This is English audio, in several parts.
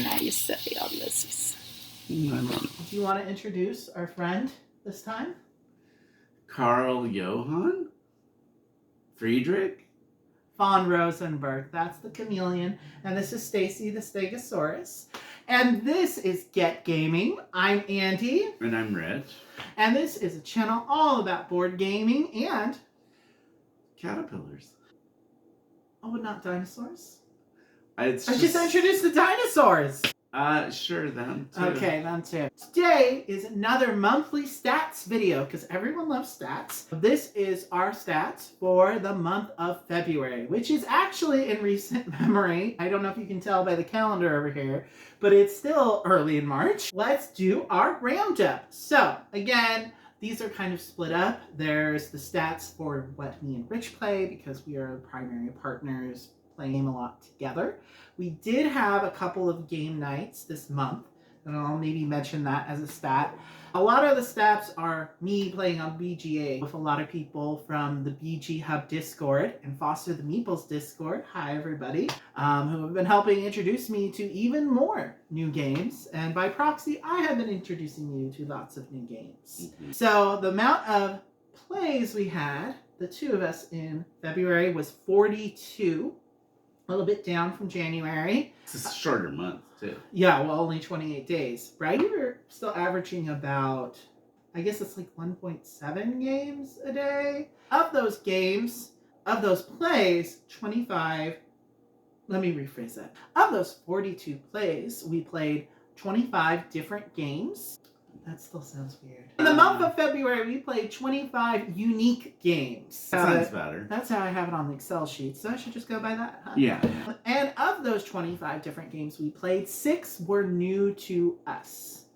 nice on this. I don't know. Do you want to introduce our friend this time? Carl Johann? Friedrich? Von Rosenberg. That's the chameleon. And this is Stacy the Stegosaurus. And this is Get Gaming. I'm Andy. And I'm Rich. And this is a channel all about board gaming and... Caterpillars. Oh, not dinosaurs? I just introduced the dinosaurs. Sure, them too. Okay, them too. Today is another monthly stats video because everyone loves stats. This is our stats for the month of February, which is actually in recent memory. I don't know if you can tell by the calendar over here, but it's still early in March. Let's do our roundup. So again, these are kind of split up. There's the stats for what me and Rich play because we are primary partners playing a lot together. We did have a couple of game nights this month, and I'll maybe mention that as a stat. A lot of the stats are me playing on BGA with a lot of people from the BG Hub Discord and Foster the Meeples Discord. Hi, everybody, who have been helping introduce me to even more new games. And by proxy, I have been introducing you to lots of new games. Mm-hmm. So the amount of plays we had, the two of us in February, was 42. A little bit down from January. It's a shorter month, too. Yeah, well, only 28 days, right? We were still averaging about, I guess it's like 1.7 games a day. Of those games, of those plays, 25, let me rephrase that. Of those 42 plays, we played 25 different games. That still sounds weird. In the month of February, we played 25 unique games. That sounds better. That's how I have it on the Excel sheet, so I should just go by that, huh? Yeah. And of those 25 different games we played, 6 were new to us.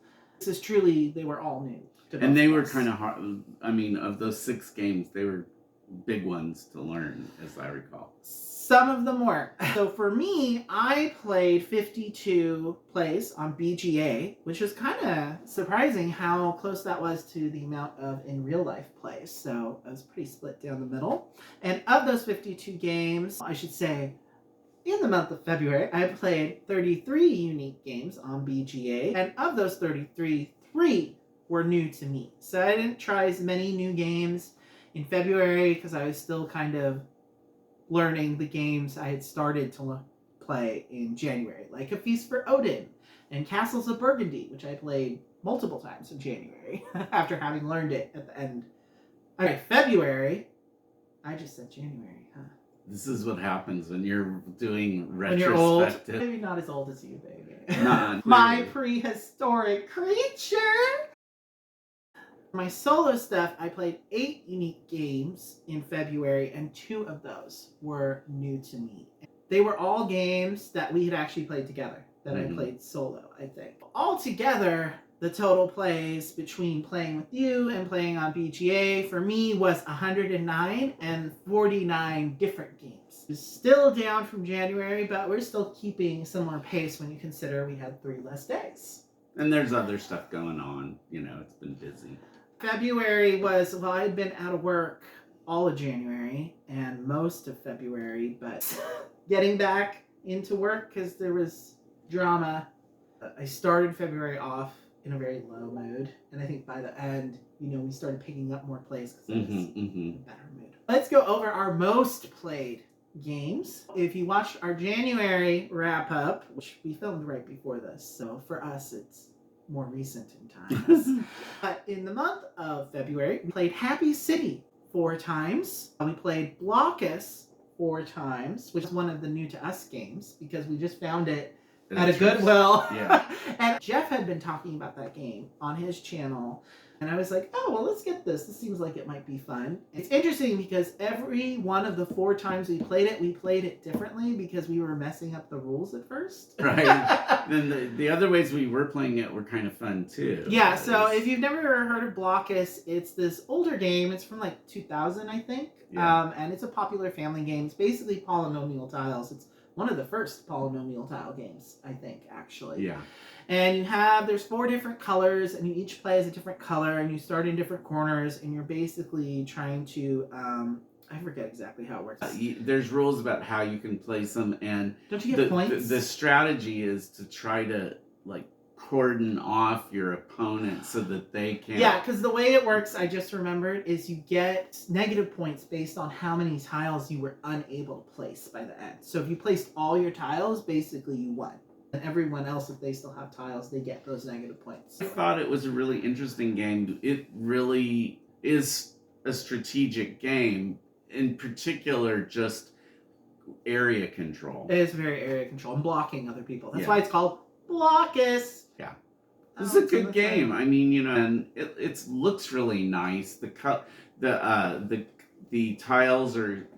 This is truly, they were all new. And they were kind of hard. I mean, of those 6 games, they were big ones to learn, as I recall. Some of them were. So for me, I played 52 plays on BGA, which was kind of surprising how close that was to the amount of in real life plays. So I was pretty split down the middle. And of those 52 games, I should say, in the month of February, I played 33 unique games on BGA. And of those 33, 3 were new to me. So I didn't try as many new games in February because I was still kind of learning the games I had started to play in January, like A Feast for Odin and Castles of Burgundy, which I played multiple times in January after having learned it at the end. All right, February. I just said January, huh? This is what happens when you're doing retrospective. When you're old. Maybe not as old as you, baby. Not My prehistoric creature. My solo stuff, I played 8 unique games in February, and 2 of those were new to me. They were all games that we had actually played together, that I played solo, I think. Altogether, the total plays between playing with you and playing on BGA for me was 109 and 49 different games. It's still down from January, but we're still keeping a similar pace when you consider we had 3 less days. And there's other stuff going on. You know, it's been busy. February was, well, I had been out of work all of January and most of February, but getting back into work because there was drama. I started February off in a very low mood, and I think by the end, we started picking up more plays because I was in a better mood. Let's go over our most played games. If you watched our January wrap-up, which we filmed right before this, so for us, it's more recent in time. But in the month of February, we played Happy City 4 times. We played Blockus 4 times, which is one of the new to us games because we just found it at a Goodwill. Yeah. And Jeff had been talking about that game on his channel. And I was like, oh, well, let's get this. This seems like it might be fun. It's interesting because every one of the 4 times we played it differently because we were messing up the rules at first. Right. Then the other ways we were playing it were kind of fun, too. Yeah, so if you've never heard of Blockus, it's this older game. It's from like 2000, I think. Yeah. And it's a popular family game. It's basically polynomial tiles. It's one of the first polynomial tile games, I think, actually. Yeah. And there's 4 different colors, and you each play as a different color, and you start in different corners, and you're basically trying to I forget exactly how it works. There's rules about how you can place them, and Don't you get points? The strategy is to try to like cordon off your opponent so that they can't. Yeah, because the way it works, I just remembered, is you get negative points based on how many tiles you were unable to place by the end. So if you placed all your tiles, basically you won. And everyone else, if they still have tiles, they get those negative points. I thought it was a really interesting game. It really is a strategic game, in particular, just area control. It is very area control and blocking other people. That's why it's called Blockus. Yeah. This is a good game. I mean, you know, and it looks really nice. The tiles are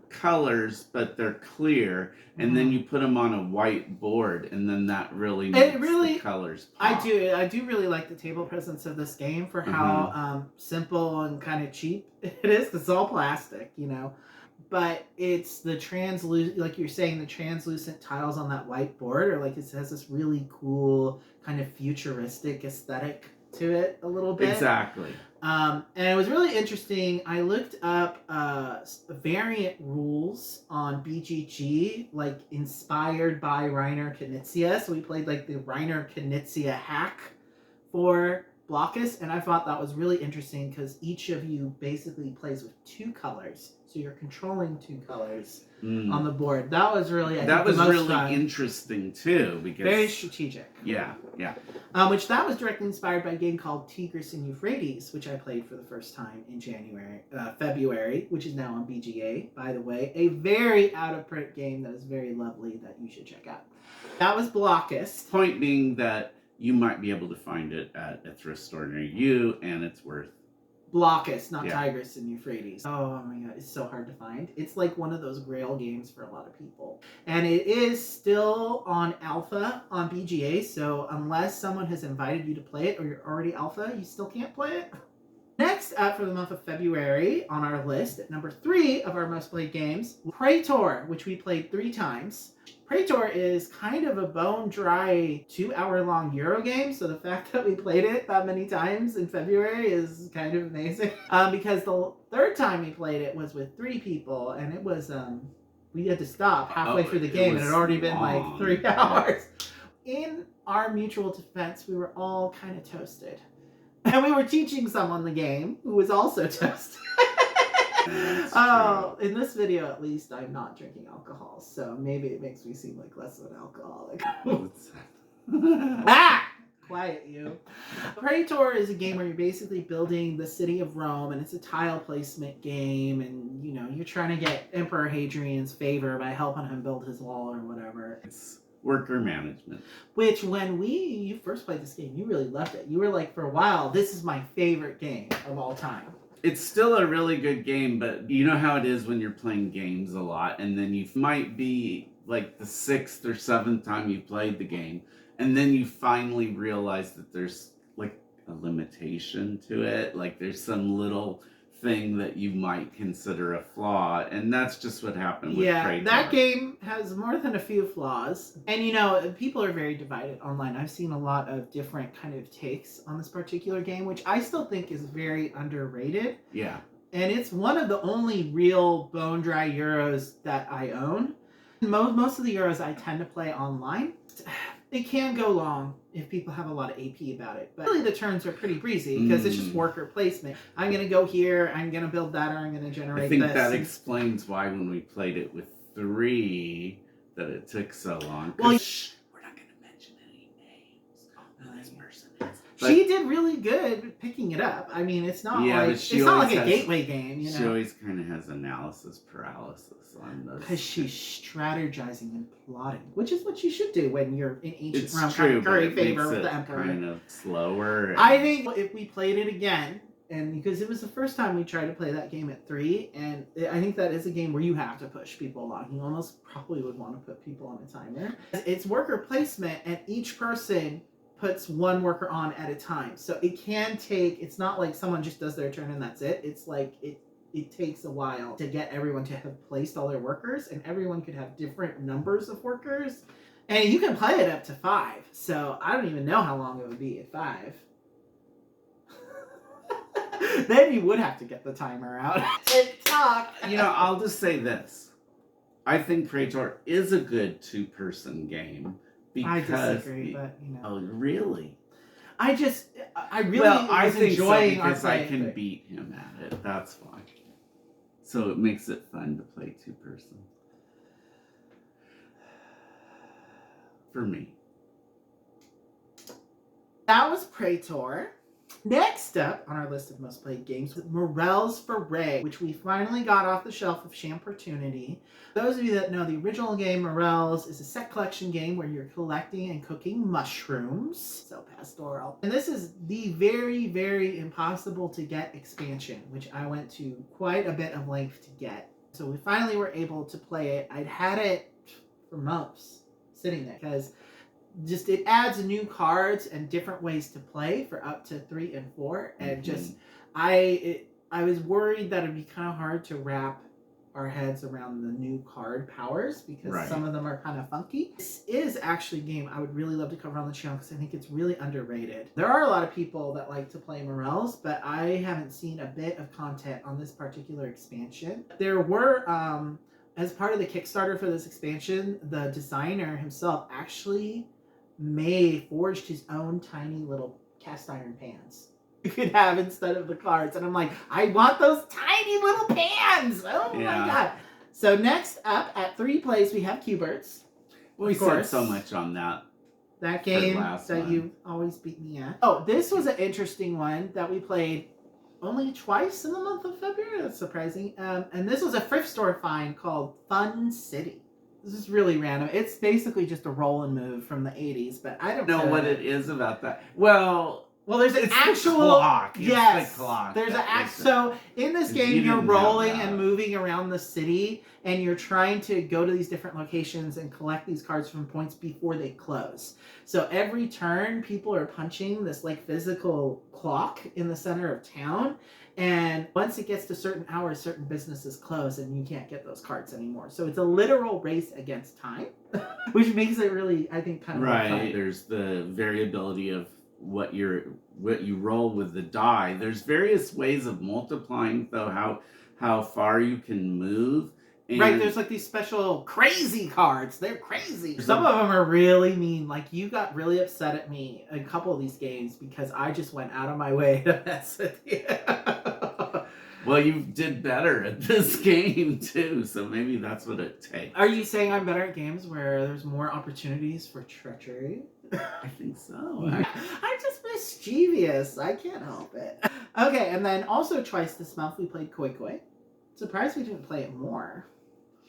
colors, but they're clear, and then you put them on a white board, and then that really makes the colors pop. I do really like the table presence of this game for how simple and kind of cheap it is, because it's all plastic, you know. But it's the translucent, like you're saying, the translucent tiles on that white board, or like it has this really cool kind of futuristic aesthetic to it a little bit. Exactly. And it was really interesting. I looked up variant rules on BGG, like inspired by Reiner Knizia. So we played like the Reiner Knizia hack for Blockus, and I thought that was really interesting because each of you basically plays with 2 colors. So you're controlling 2 colors on the board. That was really interesting too, because very strategic. Yeah. Which that was directly inspired by a game called Tigris and Euphrates, which I played for the first time in February, which is now on BGA, by the way. A very out of print game that is very lovely that you should check out. That was Blockus. Point being that you might be able to find it at a thrift store near you, and it's worth. Blockus, not Tigris and Euphrates. Oh my god, it's so hard to find. It's like one of those grail games for a lot of people. And it is still on alpha on BGA, so unless someone has invited you to play it or you're already alpha, you still can't play it. Next up for the month of February on our list, at number 3 of our most played games, Krator, which we played 3 times. Krator is kind of a bone-dry 2-hour-long Euro game, so the fact that we played it that many times in February is kind of amazing. Because the 3rd time we played it was with 3 people, and it was, we had to stop halfway through the game, and it had already been like 3 hours. In our mutual defense, we were all kind of toasted. And we were teaching someone the game who was also toasted. Oh, in this video at least, I'm not drinking alcohol, so maybe it makes me seem like less of an alcoholic. Quiet you. Krator is a game where you're basically building the city of Rome, and it's a tile placement game, and you know, you're trying to get Emperor Hadrian's favor by helping him build his wall or whatever. It's worker management. Which, when you first played this game, you really loved it. You were like, for a while, this is my favorite game of all time. It's still a really good game, but you know how it is when you're playing games a lot, and then you might be like the 6th or 7th time you played the game, and then you finally realize that there's like a limitation to it, like there's some little thing that you might consider a flaw, and that's just what happened with Krator. That game has more than a few flaws, and you know, people are very divided online. I've seen a lot of different kind of takes on this particular game, which I still think is very underrated. Yeah. And it's one of the only real bone dry Euros that I own. Most of the Euros I tend to play online. It can go long if people have a lot of AP about it, but really the turns are pretty breezy because it's just worker placement. I'm going to go here, I'm going to build that, or I'm going to generate this. I think that explains why when we played it with 3 that it took so long. Well, we're not going to mention any names who this person is. But she did really good picking it up. I mean, it's not like a gateway game, you know. She always kind of has analysis paralysis on those. Because she's strategizing and plotting, which is what you should do when you're in ancient Rome, true, curry favor with the emperor. Kind of slower. I think if we played it again, and because it was the first time we tried to play that game at 3, and I think that is a game where you have to push people along. You almost probably would want to put people on a timer. It's worker placement, and each person puts 1 worker on at a time. So it can take, it's not like someone just does their turn and that's it. It's like it takes a while to get everyone to have placed all their workers, and everyone could have different numbers of workers. And you can play it up to 5. So I don't even know how long it would be at 5. Then you would have to get the timer out. TikTok. I'll just say this. I think Krator is a good two-person game because... I disagree, but Oh, really? I really I was think enjoying so our because I play. can beat him at it. That's why. So it makes it fun to play two-person. For me. That was Krator. Next up on our list of most played games was Morels Foray, which we finally got off the shelf of Champertunity. Those of you that know the original game, Morels, is a set collection game where you're collecting and cooking mushrooms. So pastoral. And this is the very, very impossible to get expansion, which I went to quite a bit of length to get. So we finally were able to play it. I'd had it for months sitting there because just it adds new cards and different ways to play for up to 3 and 4, and just I was worried that it'd be kind of hard to wrap our heads around the new card powers because some of them are kind of funky. This is actually a game I would really love to cover on the channel because I think it's really underrated. There are a lot of people that like to play Morels, but I haven't seen a bit of content on this particular expansion. There were as part of the Kickstarter for this expansion, the designer himself actually forged his own tiny little cast iron pans you could have instead of the cards. And I'm like, I want those tiny little pans. Oh my god. So next up at 3 plays, we have Q-Birds. We said so much on that. That game that you always beat me at. Oh, this was an interesting one that we played only twice in the month of February. That's surprising. And this was a thrift store find called Fun City. This is really random. It's basically just a roll and move from the 80s, but I don't know what it is about that. Well, there's an actual clock. Yes, the clock. There's so in this game you're rolling and moving around the city, and you're trying to go to these different locations and collect these cards from points before they close. So every turn, people are punching this like physical clock in the center of town. And once it gets to certain hours, certain businesses close and you can't get those cards anymore. So it's a literal race against time, which makes it really, I think, kind of fun. There's the variability of what you roll with the die. There's various ways of multiplying, though, how far you can move. And there's like these special crazy cards. They're crazy. Some of them are really mean. Like, you got really upset at me a couple of these games because I just went out of my way to mess with you. Well, you did better at this game, too, so maybe that's what it takes. Are you saying I'm better at games where there's more opportunities for treachery? I think so. I'm just mischievous. I can't help it. Okay, and then also twice this month we played Koi Koi. Surprised we didn't play it more,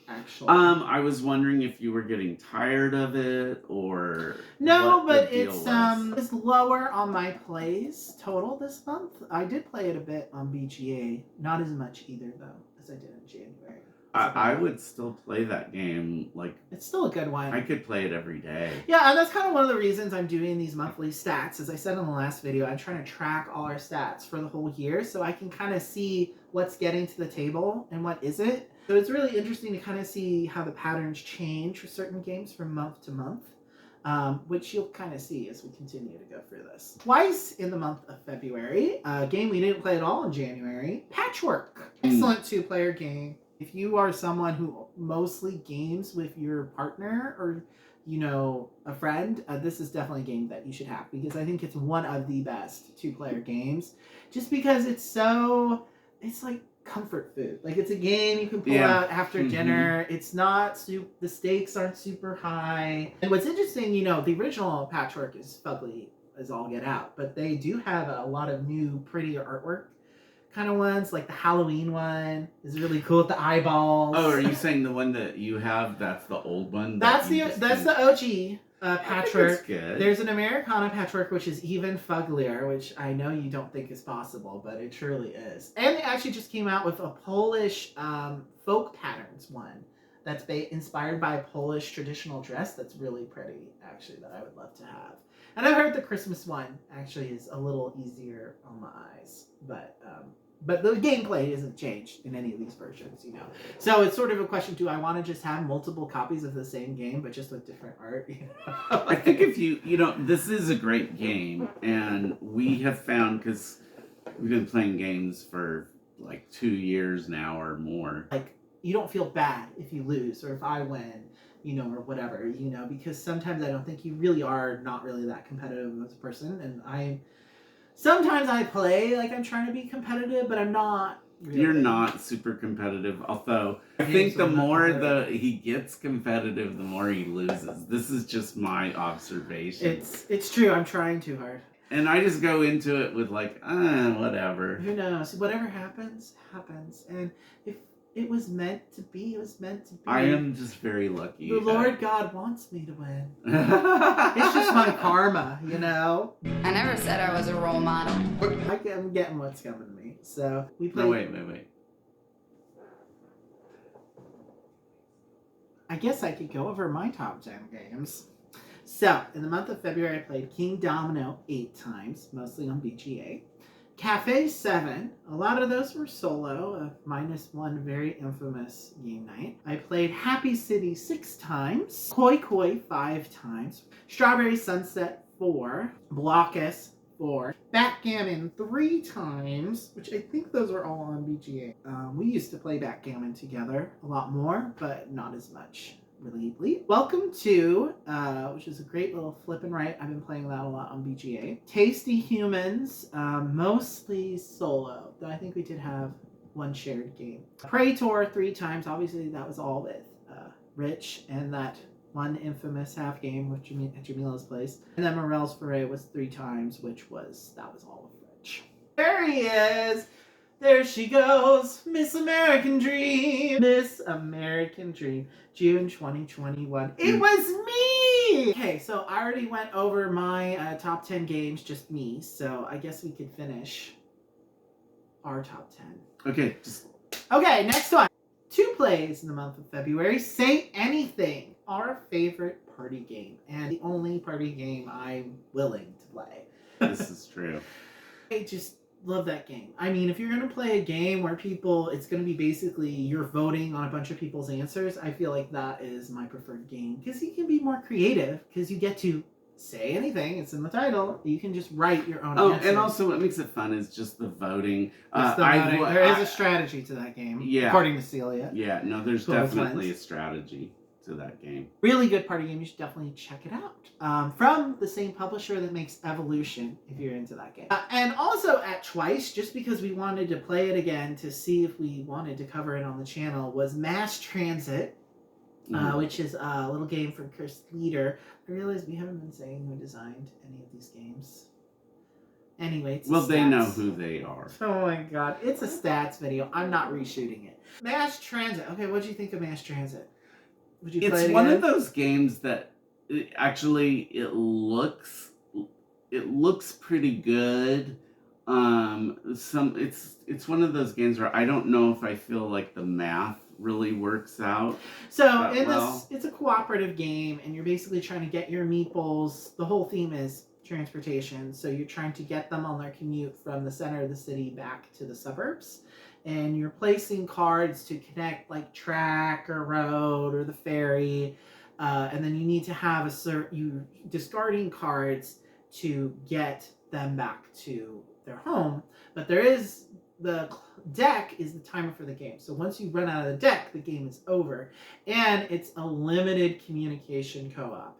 actually. I was wondering if you were getting tired of it or no, but it's lower on my plays total this month. I did play it a bit on BGA, not as much either though as I did in January. I would still play that game. Like, it's still a good one. I could play it every day. Yeah, and that's kind of one of the reasons I'm doing these monthly stats. As I said in the last video, I'm trying to track all our stats for the whole year so I can kind of see what's getting to the table and what isn't. So it's really interesting to kind of see how the patterns change for certain games from month to month, which you'll kind of see as we continue to go through this. Twice in the month of February, a game we didn't play at all in January, Patchwork. Excellent 2-player game. If you are someone who mostly games with your partner or, a friend, this is definitely a game that you should have because I think it's one of the best 2-player games just because it's like comfort food. Like, it's a game you can pull out after dinner. It's not the stakes aren't super high. And what's interesting, the original Patchwork is fugly as all get out, but they do have a lot of new prettier artwork kind of ones. Like the Halloween one is really cool with the eyeballs. Oh, are you saying the one that you have, that's the old one? That's the OG Patchwork. That's good. There's an Americana Patchwork, which is even fugglier, which I know you don't think is possible, but it truly is. And they actually just came out with a Polish folk patterns one that's inspired by a Polish traditional dress that's really pretty, actually, that I would love to have. And I've heard the Christmas one actually is a little easier on the eyes, but the gameplay isn't changed in any of these versions, So it's sort of a question: do I want to just have multiple copies of the same game, but just with different art? I think if this is a great game, and we have found, because We've been playing games for like 2 years now or more. Like, you don't feel bad if you lose or if I win, you know, or whatever, you know, because sometimes I don't think you really are not really that competitive as a person. And sometimes I play like I'm trying to be competitive, but I'm not really. You're not super competitive, although I think the more he gets competitive, the more he loses. This is just my observation. It's true. I'm trying too hard. And I just go into it with like, whatever. Who knows? Whatever happens, happens. And if it was meant to be, it was meant to be. I am just very lucky. The Lord God wants me to win. It's just my karma, you know? I never said I was a role model. I'm getting what's coming to me. So we play. No, wait. I guess I could go over my top 10 games. So, in the month of February, I played King Domino 8 times, mostly on BGA. Cafe 7, a lot of those were solo, minus one very infamous game night. I played Happy City 6 times, Koi Koi 5 times, Strawberry Sunset 4, Blockus 4, Backgammon 3 times, which I think those are all on BGA. We used to play Backgammon together a lot more, but not as much. Really. Welcome to, which is a great little flip and right. I've been playing that a lot on BGA. Tasty Humans, mostly solo, though I think we did have one shared game. Krator 3 times, obviously that was all with Rich, and that one infamous half game with at Jamila's place. And then Morel's Foray was 3 times, that was all with Rich. There he is! There she goes, Miss American Dream. Miss American Dream, June 2021. It was me! Okay, so I already went over my top 10 games, just me. So I guess we could finish our top 10. Okay, Okay, next one. 2 plays in the month of February. Say Anything, our favorite party game. And the only party game I'm willing to play. This is true. I just love that game. I mean, if you're going to play a game where it's going to be basically you're voting on a bunch of people's answers, I feel like that is my preferred game. Because you can be more creative, because you get to say anything. It's in the title. You can just write your own answers. And also what makes it fun is just the voting. There is a strategy to that game, according to Celia. Yeah, no, there's definitely a strategy to that game. Really good party game. You should definitely check it out. From the same publisher that makes Evolution, if you're into that game. And also at Twice, just because we wanted to play it again to see if we wanted to cover it on the channel, was Mass Transit, which is a little game from Chris Leader. I realize we haven't been saying who designed any of these games. Anyway, it's well, they know who they are. Oh my god, it's a stats video. I'm not reshooting it. Mass Transit. Okay, what do you think of Mass Transit? Would you play it again? One of those games that it looks pretty good. It's one of those games where I don't know if I feel like the math really works out. So it's a cooperative game, and you're basically trying to get your meeples. The whole theme is transportation, so you're trying to get them on their commute from the center of the city back to the suburbs. And you're placing cards to connect like track or road or the ferry, and then you need to have you discarding cards to get them back to their home. But the deck is the timer for the game. So once you run out of the deck, the game is over, and it's a limited communication co-op,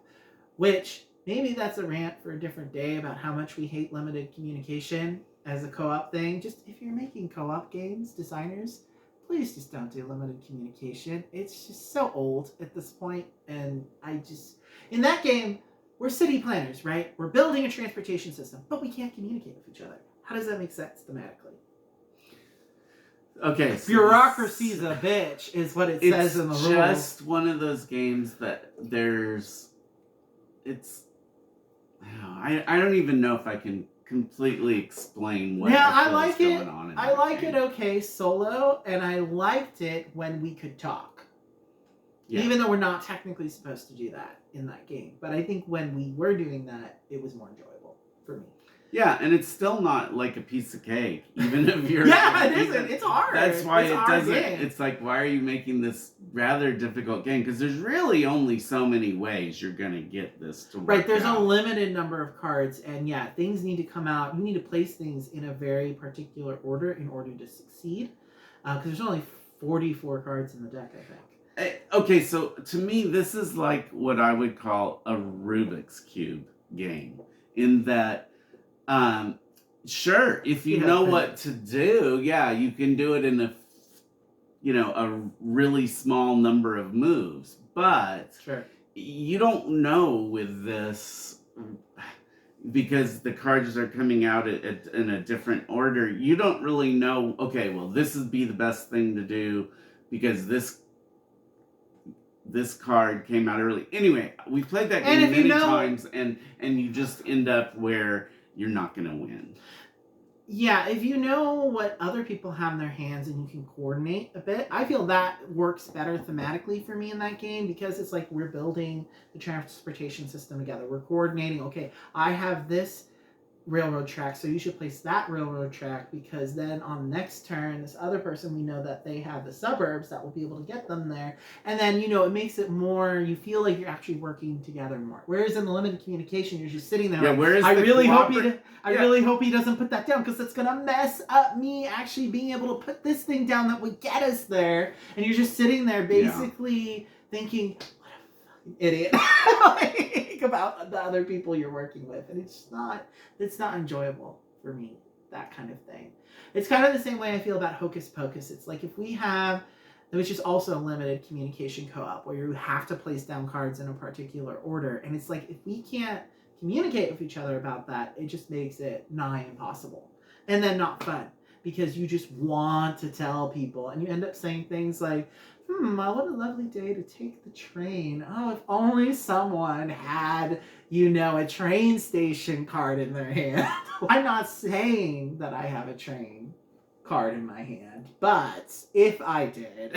which maybe that's a rant for a different day about how much we hate limited communication as a co-op thing. Just if you're making co-op games, designers, please just don't do limited communication. It's just so old at this point, and in that game, we're city planners, right? We're building a transportation system, but we can't communicate with each other. How does that make sense thematically? Okay, so bureaucracy's a bitch is what it says in the rules. It's just one of those games that I don't even know if I can completely explain what I feel is going on in I like it okay solo, and I liked it when we could talk. Yeah. Even though we're not technically supposed to do that in that game. But I think when we were doing that, it was more enjoyable for me. Yeah, and it's still not like a piece of cake, even if you're. Yeah, it isn't. It's hard. That's why It's a it hard doesn't. game. It's like, why are you making this rather difficult game? Because there's really only so many ways you're gonna get this to work. Right, there's out. a limited number of cards, and yeah, things need to come out. You need to place things in a very particular order in order to succeed. Because there's only 44 cards in the deck, I think. Okay, so to me, this is like what I would call a Rubik's Cube game, in that, sure, if you know what to do, yeah, you can do it in a really small number of moves, but Sure. you don't know with this, because the cards are coming out in a different order. You don't really know, okay, well, this would be the best thing to do because this card came out early. Anyway, we played that game many times, and you just end up where you're not going to win. Yeah, if you know what other people have in their hands and you can coordinate a bit, I feel that works better thematically for me in that game, because it's like we're building the transportation system together. We're coordinating, okay, I have this railroad track, so you should place that railroad track, because then on the next turn, this other person, we know that they have the suburbs that will be able to get them there. And then, it makes it more, you feel like you're actually working together more. Whereas in the limited communication, you're just sitting there. Yeah, like, I really hope he doesn't put that down, because it's gonna mess up me actually being able to put this thing down that would get us there. And you're just sitting there basically thinking, idiot like, about the other people you're working with, and it's not enjoyable for me, that kind of thing. It's kind of the same way I feel about Hocus Pocus. It's like, if we have, which is also a limited communication co-op, where you have to place down cards in a particular order, and it's like, if we can't communicate with each other about that, it just makes it nigh impossible, and then not fun, because you just want to tell people, and you end up saying things like, what a lovely day to take the train. Oh, if only someone had, a train station card in their hand. I'm not saying that I have a train card in my hand, but if I did,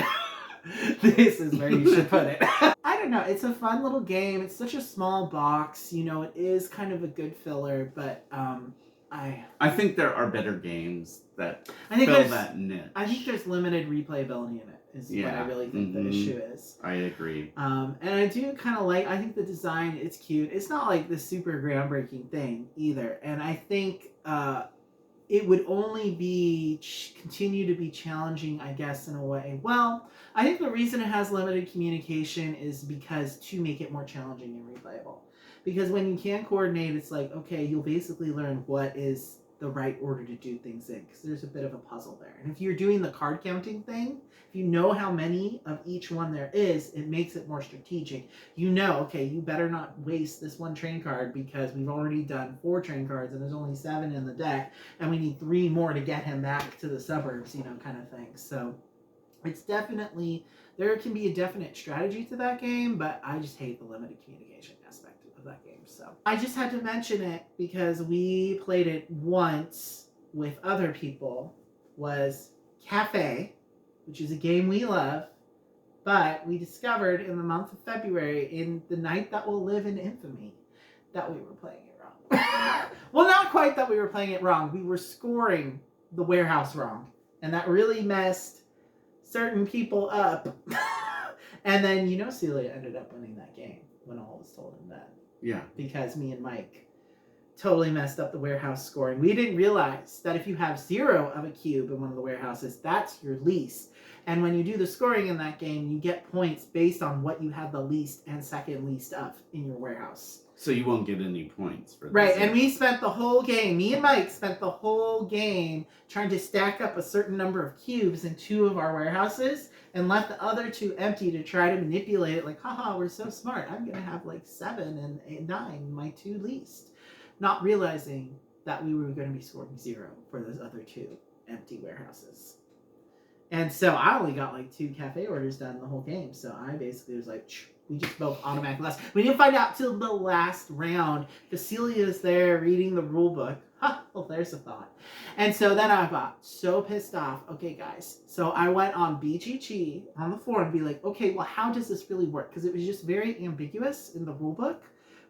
this is where you should put it. I don't know. It's a fun little game. It's such a small box. It is kind of a good filler, but I think there are better games that fill that niche. I think there's limited replayability in it, is what I really think the issue is. I agree. And I do kind of I think the design, it's cute. It's not like the super groundbreaking thing either. And I think it would only continue to be challenging, I guess, in a way. Well, I think the reason it has limited communication is because to make it more challenging and replayable. Because when you can coordinate, it's like, okay, you'll basically learn what is the right order to do things in, because there's a bit of a puzzle there. And if you're doing the card counting thing, if you know how many of each one there is, it makes it more strategic. Okay, you better not waste this one train card, because we've already done 4 train cards and there's only 7 in the deck, and we need 3 more to get him back to the suburbs, kind of thing. So it's definitely, there can be a definite strategy to that game, but I just hate the limited communication aspect of that game. So I just had to mention it because we played it once with other people, was Cafe, which is a game we love, but we discovered in the month of February, in the night that will live in infamy, that we were playing it wrong. Well, not quite that we were playing it wrong. We were scoring the warehouse wrong, and that really messed certain people up. And then, Celia ended up winning that game when all was told and done. Yeah. Because me and Mike totally messed up the warehouse scoring. We didn't realize that if you have 0 of a cube in one of the warehouses, that's your least. And when you do the scoring in that game, you get points based on what you have the least and second least of in your warehouse. So you won't get any points for this. Right, and we spent the whole game, me and Mike spent the whole game trying to stack up a certain number of cubes in 2 of our warehouses, and left the other 2 empty to try to manipulate it, like, haha, we're so smart. I'm going to have like 7 and 9, my 2 least. Not realizing that we were going to be scoring 0 for those other 2 empty warehouses. And so I only got like 2 cafe orders done the whole game. So I basically was like, we just both automatically lost. We didn't find out till the last round, because Celia's there reading the rule book. Well, there's a thought. And so then I got so pissed off. Okay, guys. So I went on BGG on the forum and be like, okay, well, how does this really work? Because it was just very ambiguous in the rule book,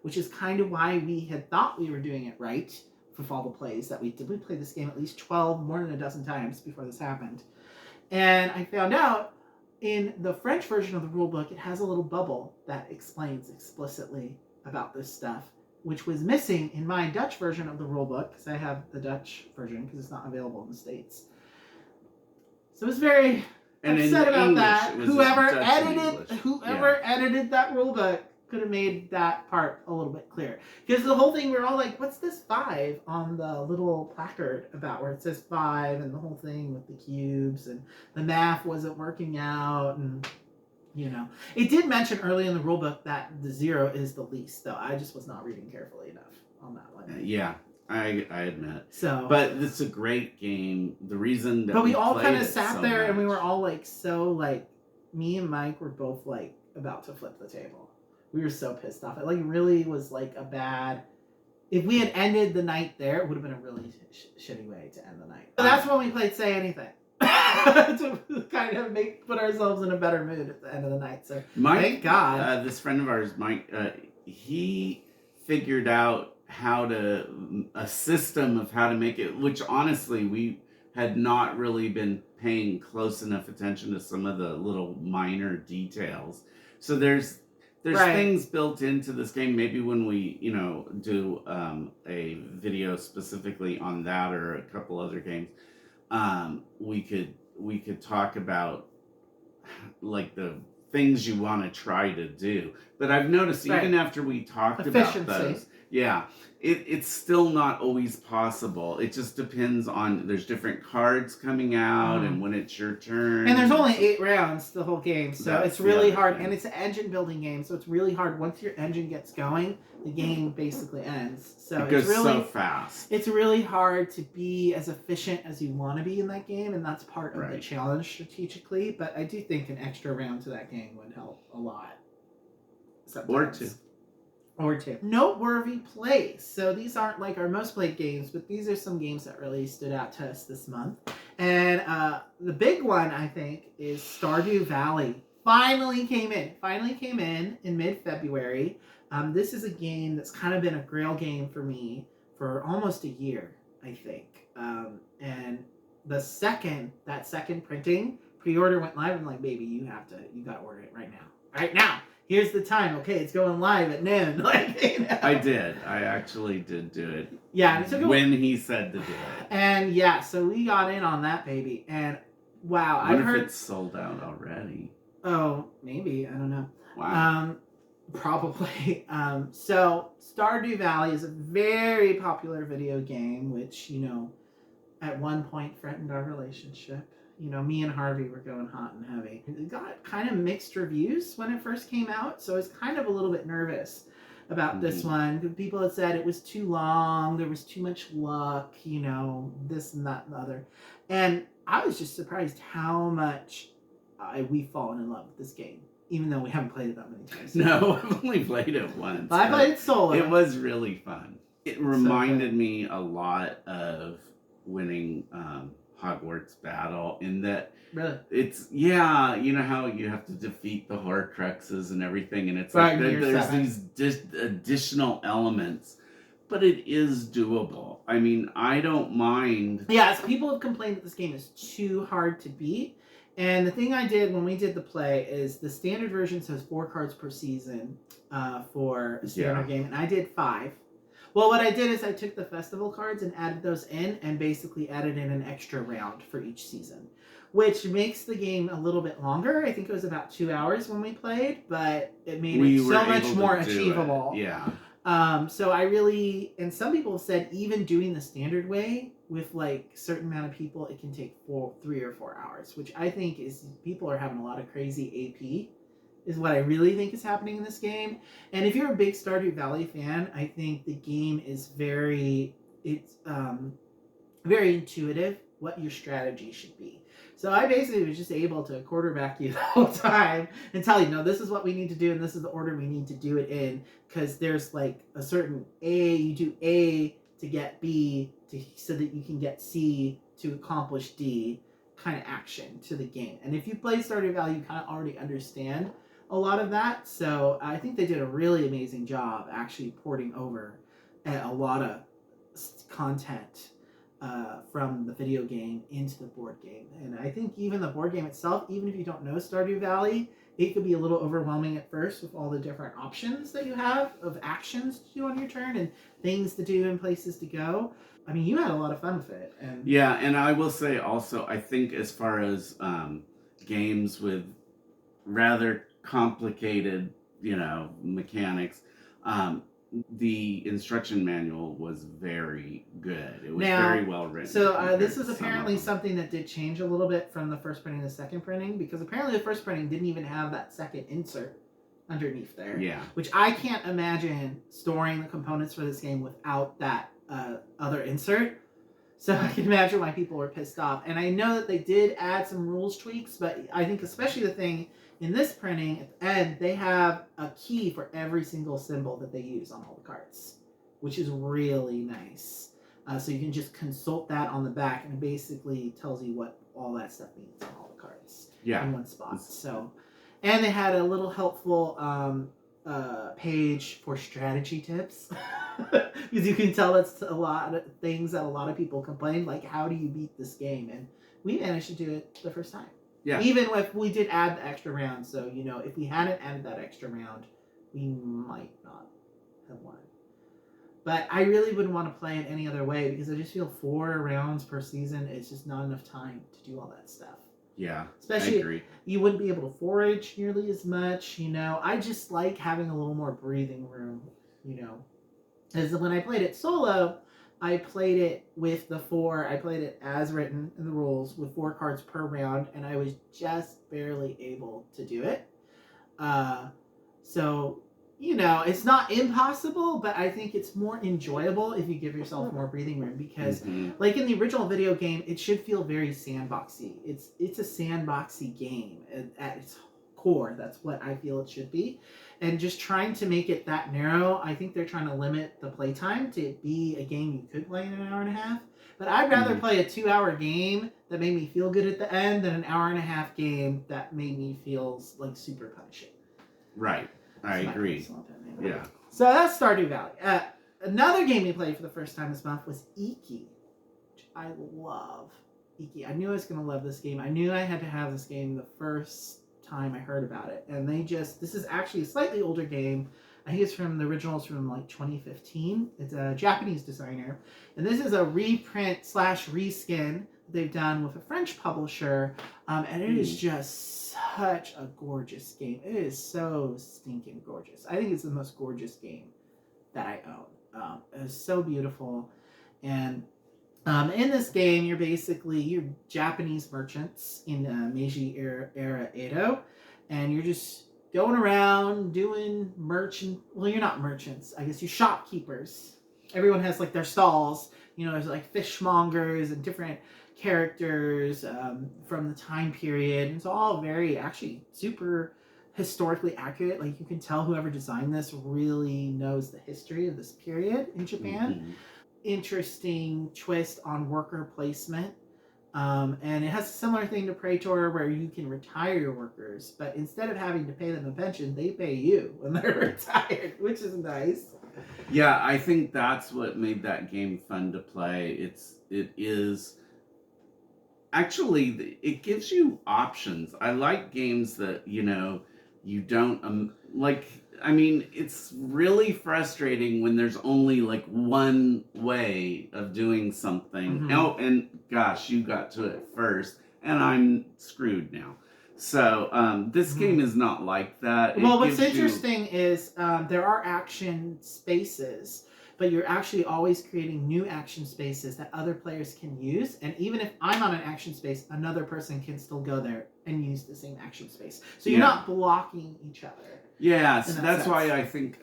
which is kind of why we had thought we were doing it right with all the plays that we did. We played this game at least more than a dozen times before this happened. And I found out in the French version of the rule book, it has a little bubble that explains explicitly about this stuff, which was missing in my Dutch version of the rule book, because I have the Dutch version because it's not available in the States. So I was very upset about English, that. it was Whoever Dutch and English. edited that rule book could have made that part a little bit clearer. Because the whole thing, we were all like, what's this 5 on the little placard about, where it says 5 and the whole thing with the cubes, and the math wasn't working out, and you know. It did mention early in the rule book that the 0 is the least, though. I just was not reading carefully enough on that one. Yeah, I admit. So, but it's a great game. The reason that we all kind of sat sat there and we were all like, me and Mike were both like about to flip the table. We were so pissed off. It like really was like a bad. If we had ended the night there, it would have been a really shitty way to end the night. So that's when we played Say Anything. To kind of put ourselves in a better mood at the end of the night. So Mike, thank God. This friend of ours, Mike, he figured out a system of how to make it, which honestly we had not really been paying close enough attention to some of the little minor details. So there's things built into this game. Maybe when we, do a video specifically on that or a couple other games, we could talk about like the things you want to try to do. But I've noticed even after we talked about those, it's still not always possible. It just depends on, there's different cards coming out and when it's your turn. And there's only 8 rounds the whole game, so it's really hard. And it's an engine building game, so it's really hard. Once your engine gets going, the game basically ends. So it goes it's really so fast. It's really hard to be as efficient as you want to be in that game, and that's part of the challenge strategically. But I do think an extra round to that game would help a lot. Sometimes. Or two. Noteworthy plays. So these aren't like our most played games, but these are some games that really stood out to us this month. And the big one, I think, is Stardew Valley. Finally came in mid-February. This is a game that's kind of been a grail game for me for almost a year, I think. And that second printing, pre-order went live. I'm like, baby, you got to order it right now. Right now. Here's the time. Okay, it's going live at noon. I did. I actually did do it. Yeah. When he said to do it. And so we got in on that baby. And wow, I've heard it's sold out already. Oh, maybe. I don't know. Wow. Probably. So Stardew Valley is a very popular video game, which, at one point threatened our relationship. Me and Harvey were going hot and heavy. It got kind of mixed reviews when it first came out, so I was kind of a little bit nervous about this one. People had said it was too long, there was too much luck, this and that and the other. And I was just surprised how much we've fallen in love with this game, even though we haven't played it that many times. No, I've only played it once. I played it solo. It was really fun. It reminded me a lot of winning Hogwarts Battle, in that it's you know how you have to defeat the Horcruxes and everything, and it's like there's these additional elements, but it is doable. I mean, I don't mind. Yeah, so people have complained that this game is too hard to beat, and the thing I did when we did the play is the standard version says 4 cards per season for a standard game, and I did 5. Well, what I did is I took the festival cards and added those in, and basically added in an extra round for each season, which makes the game a little bit longer. I think it was about 2 hours when we played, but it made it so much more achievable. Yeah. So I really, and some people have said even doing the standard way with like a certain amount of people, it can take 3 or 4 hours, which I think is people are having a lot of crazy AP. Is what I really think is happening in this game. And if you're a big Stardew Valley fan, I think the game is very intuitive what your strategy should be. So I basically was just able to quarterback you the whole time and tell you, no, this is what we need to do and this is the order we need to do it in, because there's like a certain you do A to get B so that you can get C to accomplish D kind of action to the game. And if you play Stardew Valley, you kind of already understand a lot of that. So I think they did a really amazing job actually porting over a lot of content from the video game into the board game. And I think even the board game itself, even if you don't know Stardew Valley, it could be a little overwhelming at first with all the different options that you have of actions to do on your turn and things to do and places to go. I mean, you had a lot of fun with it. And yeah, and I will say also, I think as far as games with rather complicated, mechanics, the instruction manual was very good. It was very well written. So this is apparently something that did change a little bit from the first printing to the second printing, because apparently the first printing didn't even have that second insert underneath there. Yeah. Which I can't imagine storing the components for this game without that other insert. So I can imagine why people were pissed off. And I know that they did add some rules tweaks, but I think especially the thing in this printing, at the end, they have a key for every single symbol that they use on all the cards, which is really nice. So you can just consult that on the back, and it basically tells you what all that stuff means on all the cards in one spot. So, and they had a little helpful page for strategy tips. Because you can tell that's a lot of things that a lot of people complain, like how do you beat this game? And we managed to do it the first time. Yeah. Even if we did add the extra round, so if we hadn't added that extra round, we might not have won. But I really wouldn't want to play it any other way, because I just feel 4 rounds per season is just not enough time to do all that stuff. Yeah, especially I agree. You wouldn't be able to forage nearly as much. I just like having a little more breathing room. As when I played it solo, I played it with the 4. I played it as written in the rules with 4 cards per round, and I was just barely able to do it. So, it's not impossible, but I think it's more enjoyable if you give yourself more breathing room, because, like in the original video game, it should feel very sandboxy. It's a sandboxy game at its core. That's what I feel it should be. And just trying to make it that narrow, I think they're trying to limit the playtime to be a game you could play in an hour and a half. But I'd rather play a 2-hour game that made me feel good at the end than an hour and a half game that made me feel like super punishing. Right. I agree. Yeah. So that's Stardew Valley. Another game we played for the first time this month was Iki, which I love. Iki. I knew I was going to love this game. I knew I had to have this game the first time I heard about it. And this is actually a slightly older game. I think it's from the originals from like 2015. It's a Japanese designer. And this is a reprint / reskin they've done with a French publisher. And it is just such a gorgeous game. It is so stinking gorgeous. I think it's the most gorgeous game that I own. It's so beautiful. And in this game, you're Japanese merchants in Meiji era Edo, and you're just going around doing well, you're not merchants. I guess you're shopkeepers. Everyone has like their stalls. There's like fishmongers and different characters from the time period. And it's all very, actually, super historically accurate. Like, you can tell whoever designed this really knows the history of this period in Japan. Interesting twist on worker placement. And it has a similar thing to Krator, where you can retire your workers, but instead of having to pay them a pension, they pay you when they're retired, which is nice. Yeah, I think that's what made that game fun to play. It is actually, it gives you options. I like games that you don't like. I mean, it's really frustrating when there's only like one way of doing something. Oh, and gosh, you got to it first, and I'm screwed now. So this game is not like that. Well, what's interesting is there are action spaces, but you're actually always creating new action spaces that other players can use. And even if I'm on an action space, another person can still go there and use the same action space. So you're not blocking each other. Yeah, so that's why I think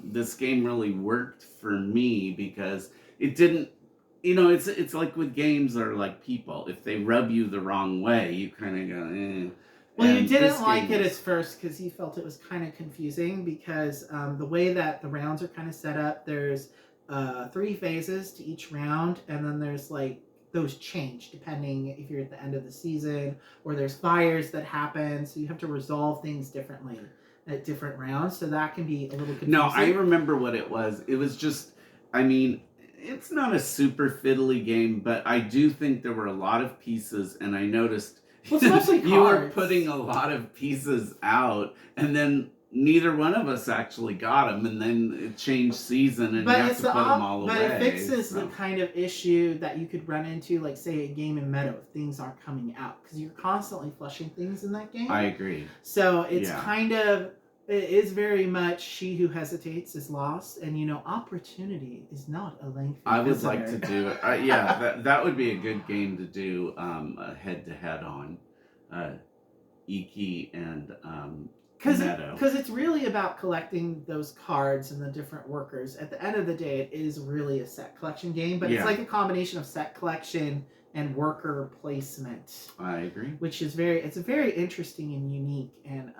this game really worked for me, because it didn't, it's like with games or like people. If they rub you the wrong way, you kind of go, eh. Well, you didn't like it at first because you felt it was kind of confusing, because the way that the rounds are kind of set up, there's 3 phases to each round, and then there's like those change depending if you're at the end of the season, or there's fires that happen, so you have to resolve things differently at different rounds, so that can be a little confusing. No, I remember what it was. It was just, I mean, it's not a super fiddly game, but I do think there were a lot of pieces, and I noticed Well, it's mostly you were cards. putting a lot of pieces out, and then neither one of us actually got them, and then it changed season, and But you have it's to put them all but away. it fixes so. the kind of issue that you could run into, like say a game in Meadow, if things aren't coming out, because you're constantly flushing things in that game. I agree. So it's Yeah. kind of, it is very much she who hesitates is lost, and opportunity is not a lengthy I would visitor. like to do it. Yeah, that would be a good game to do a head-to-head on. Iki and Meadow. Because it's really about collecting those cards and the different workers. At the end of the day, it is really a set collection game, but it's like a combination of set collection and worker placement. I agree. Which is it's very interesting and unique, and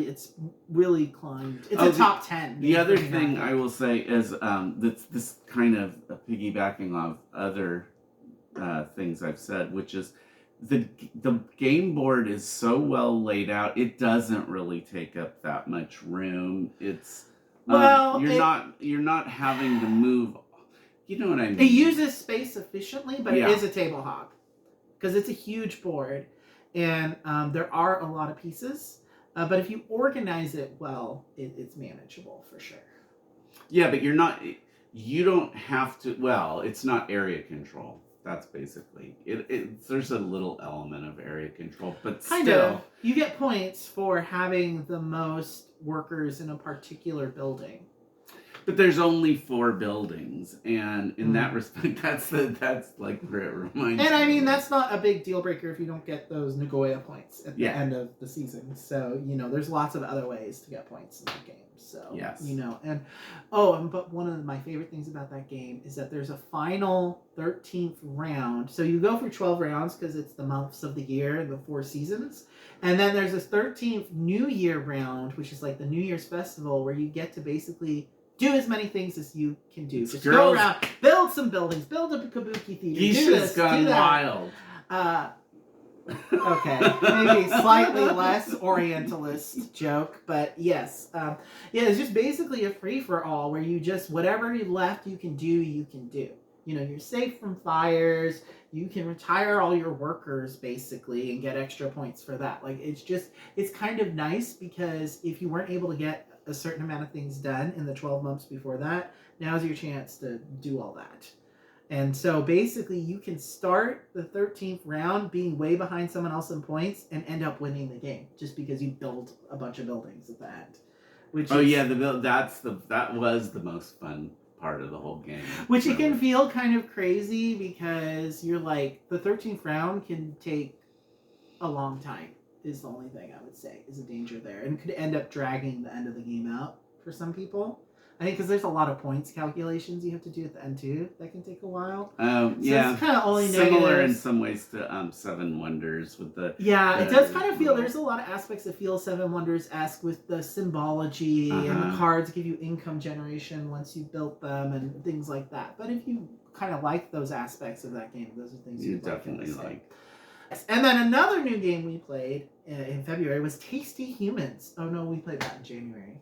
it's really climbed. It's a top 10. The other thing I will say is this kind of piggybacking off other things I've said, which is the game board is so well laid out, it doesn't really take up that much room. It's you're not having to move. You know what I mean? It uses space efficiently, but Yeah. it is a table hog because it's a huge board, and there are a lot of pieces. But if you organize it well, it's manageable for sure. Yeah, but you don't have to. Well, it's not area control. That's basically it. There's a little element of area control, but Kind still, of. You get points for having the most workers in a particular building. But there's only 4 buildings, and in that respect, that's like where it reminds me. And I mean, that's not a big deal breaker if you don't get those Nagoya points at the end of the season. So, there's lots of other ways to get points in the game. So, yes. But one of my favorite things about that game is that there's a final 13th round. So you go through 12 rounds because it's the months of the year and the 4 seasons. And then there's this 13th New Year round, which is like the New Year's festival, where you get to basically do as many things as you can do. Just go around, build some buildings, build a kabuki theater. Geisha's gone wild. Okay, maybe slightly less Orientalist joke, but yes. It's just basically a free-for-all where you just, whatever you left you can do, you can do. You're safe from fires, you can retire all your workers, basically, and get extra points for that. Like, it's kind of nice, because if you weren't able to get a certain amount of things done in the 12 months before that, now's your chance to do all that. And so basically you can start the 13th round being way behind someone else in points and end up winning the game just because you build a bunch of buildings at the end. That was the most fun part of the whole game. Which it can feel kind of crazy because you're like, the 13th round can take a long time, is the only thing I would say is a danger there, and could end up dragging the end of the game out for some people. I think because there's a lot of points calculations you have to do at the end too that can take a while. So it's kind of only similar negatives. in some ways to Seven Wonders with the. It does kind of feel, there's a lot of aspects that feel Seven Wonders-esque with the symbology and the cards give you income generation once you built them and things like that. But if you kind of like those aspects of that game, those are things you definitely like. Yes. And then another new game we played in February was Tasty Humans. Oh no, we played that in January.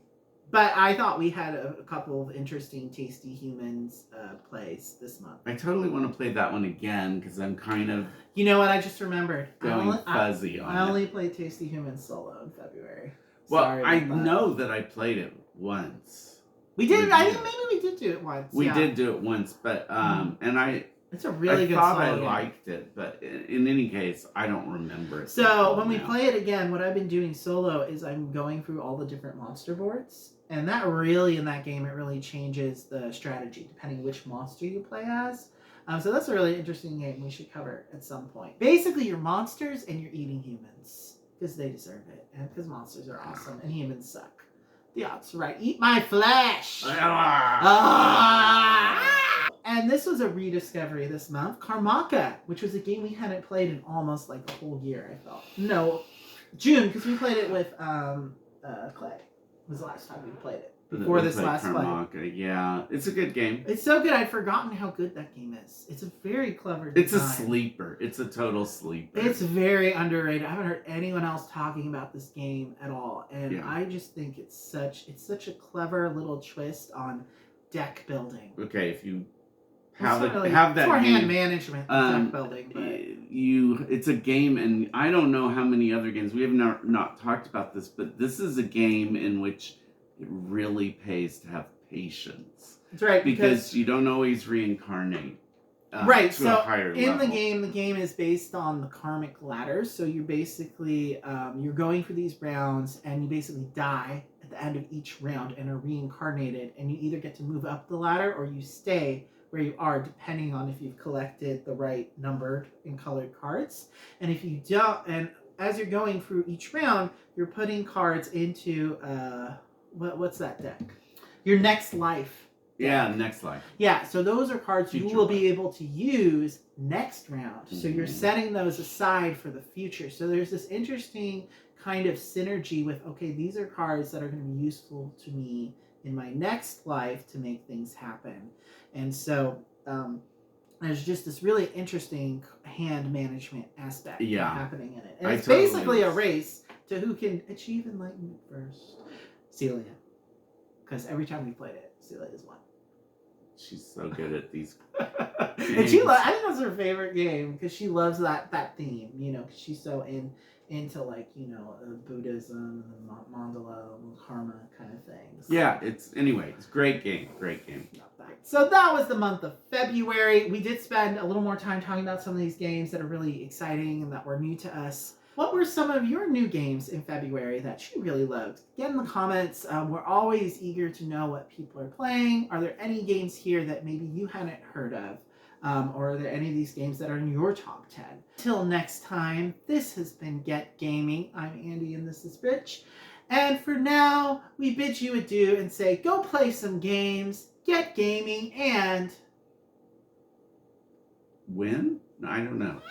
But I thought we had a couple of interesting Tasty Humans plays this month. I totally want to play that one again because I'm kind of. You know what? I just remembered. Going fuzzy on it. I only played Tasty Humans solo in February. Well, I know that I played it once. We did. I think maybe we did do it once. We did do it once, but and it's a really good thought solo I game. liked it, but in any case, I don't remember it. So when we play it again, what I've been doing solo is I'm going through all the different monster boards. And that really, in that game, it really changes the strategy depending which monster you play as. So that's a really interesting game we should cover at some point. Basically, you're monsters and you're eating humans. Because they deserve it. And because monsters are awesome and humans suck. The odds right. Eat my flesh! And this was a rediscovery this month. Karmaka, which was a game we hadn't played in almost like a whole year, I felt. No, June, because we played it with Clay. Was the last time we played it. Before this last play. Yeah, it's a good game. It's so good, I'd forgotten how good that game is. It's a very clever design. It's a sleeper. It's a total sleeper. It's very underrated. I haven't heard anyone else talking about this game at all. And I just think it's such a clever little twist on deck building. Okay, if you have that for game. hand management, deck building. But It's a game, and I don't know how many other games we have not talked about this, but this is a game in which it really pays to have patience. that's right, Because you don't always reincarnate. Right, to so a higher in level. the game is based on the karmic ladder. So you basically you're going for these rounds, and you basically die at the end of each round and are reincarnated, and you either get to move up the ladder or you stay where you are, depending on if you've collected the right numbered and colored cards. And if you don't, and as you're going through each round, you're putting cards into what's that deck? Your next life. Yeah, next life. Yeah, so those are cards Future you will be life. able to use next round. So you're setting those aside for the future. So there's this interesting kind of synergy with, okay, these are cards that are going to be useful to me in my next life to make things happen. And so there's just this really interesting hand management aspect happening in it. And it's basically a race to who can achieve enlightenment first. Celia. Because every time we played it, Celia's won. She's so good at these. And I think that's her favorite game because she loves that theme, because she's so into Buddhism and mandala and karma kind of things. Yeah, it's great game. So that was the month of February. We did spend a little more time talking about some of these games that are really exciting and that were new to us. What were some of your new games in February that you really loved? Get in the comments. We're always eager to know what people are playing. Are there any games here that maybe you hadn't heard of? Or are there any of these games that are in your top 10? Till next time, this has been Get Gaming. I'm Andy and this is Rich. And for now, we bid you adieu and say go play some games, get gaming, and... Win? I don't know.